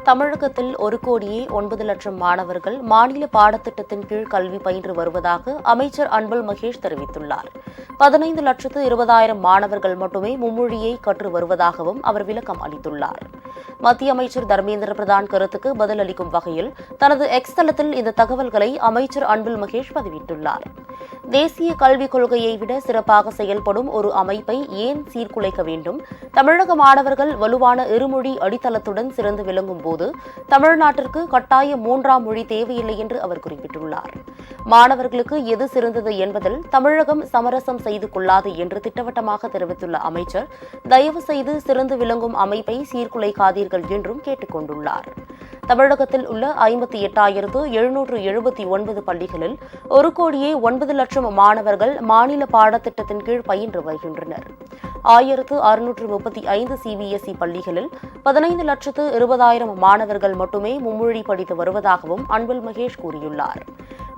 தமிழகத்தில் 1,09,00,000 மாணவர்கள் மாநில பாடத்திட்டத்தின் கீழ் கல்வி பயின்று வருவதாக அமைச்சர் அன்பில் மகேஷ் தெரிவித்துள்ளார். 15,20,000 மாணவர்கள் மட்டுமே மும்மொழியை கற்று வருவதாகவும் அவர் விளக்கம் அளித்துள்ளார். மத்திய அமைச்சர் தர்மேந்திர பிரதான் கருத்துக்கு பதிலளிக்கும் வகையில் தனது எக்ஸ் தளத்தில் இந்த தகவல்களை அமைச்சர் அன்பில் மகேஷ் பதிவிட்டுள்ளார். தேசிய கல்விக் கொள்கையை விட சிறப்பாக செயல்படும் ஒரு அமைப்பை ஏன் சீர்குலைக்க வேண்டும்? தமிழக மாணவர்கள் வலுவான இருமொழி அடித்தளத்துடன் சிறந்து விளங்கும் போது தமிழ்நாட்டிற்கு கட்டாய 3ஆம் மொழி தேவையில்லை என்று அவர் குறிப்பிட்டுள்ளார். மாணவர்களுக்கு எது சிறந்தது என்பதில் தமிழகம் சமரசம் செய்து கொள்ளாது என்று திட்டவட்டமாக தெரிவித்துள்ள அமைச்சர், தயவு செய்து சிறந்து விளங்கும் அமைப்பை சீர்குலைக்காதீர்கள் என்றும் கேட்டுக் கொண்டுள்ளார். தமிழகத்தில் உள்ள 58,779 பள்ளிகளில் 1,09,00,000 மாணவர்கள் மாநில பாடத்திட்டத்தின் கீழ் பயின்று வருகின்றனர். 1,635 சிபிஎஸ்இ பள்ளிகளில் 15,20,000 மாணவர்கள் மட்டுமே மும்மொழி படித்து வருவதாகவும் அன்பில் மகேஷ் கூறியுள்ளார்.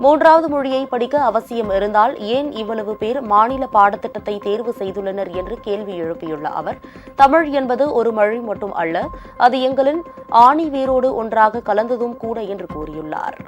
3வது மொழியை படிக்க அவசியம் இருந்தால் ஏன் இவ்வளவு பேர் மாநில பாடத்திட்டத்தை தேர்வு செய்துள்ளனர் என்று கேள்வி எழுப்பியுள்ள அவர், தமிழ் என்பது ஒரு மொழி மட்டும் அல்ல, அது எங்களின் ஆணி வேரோடு ஒன்றாக கலந்ததும் கூட என்று கூறியுள்ளார்.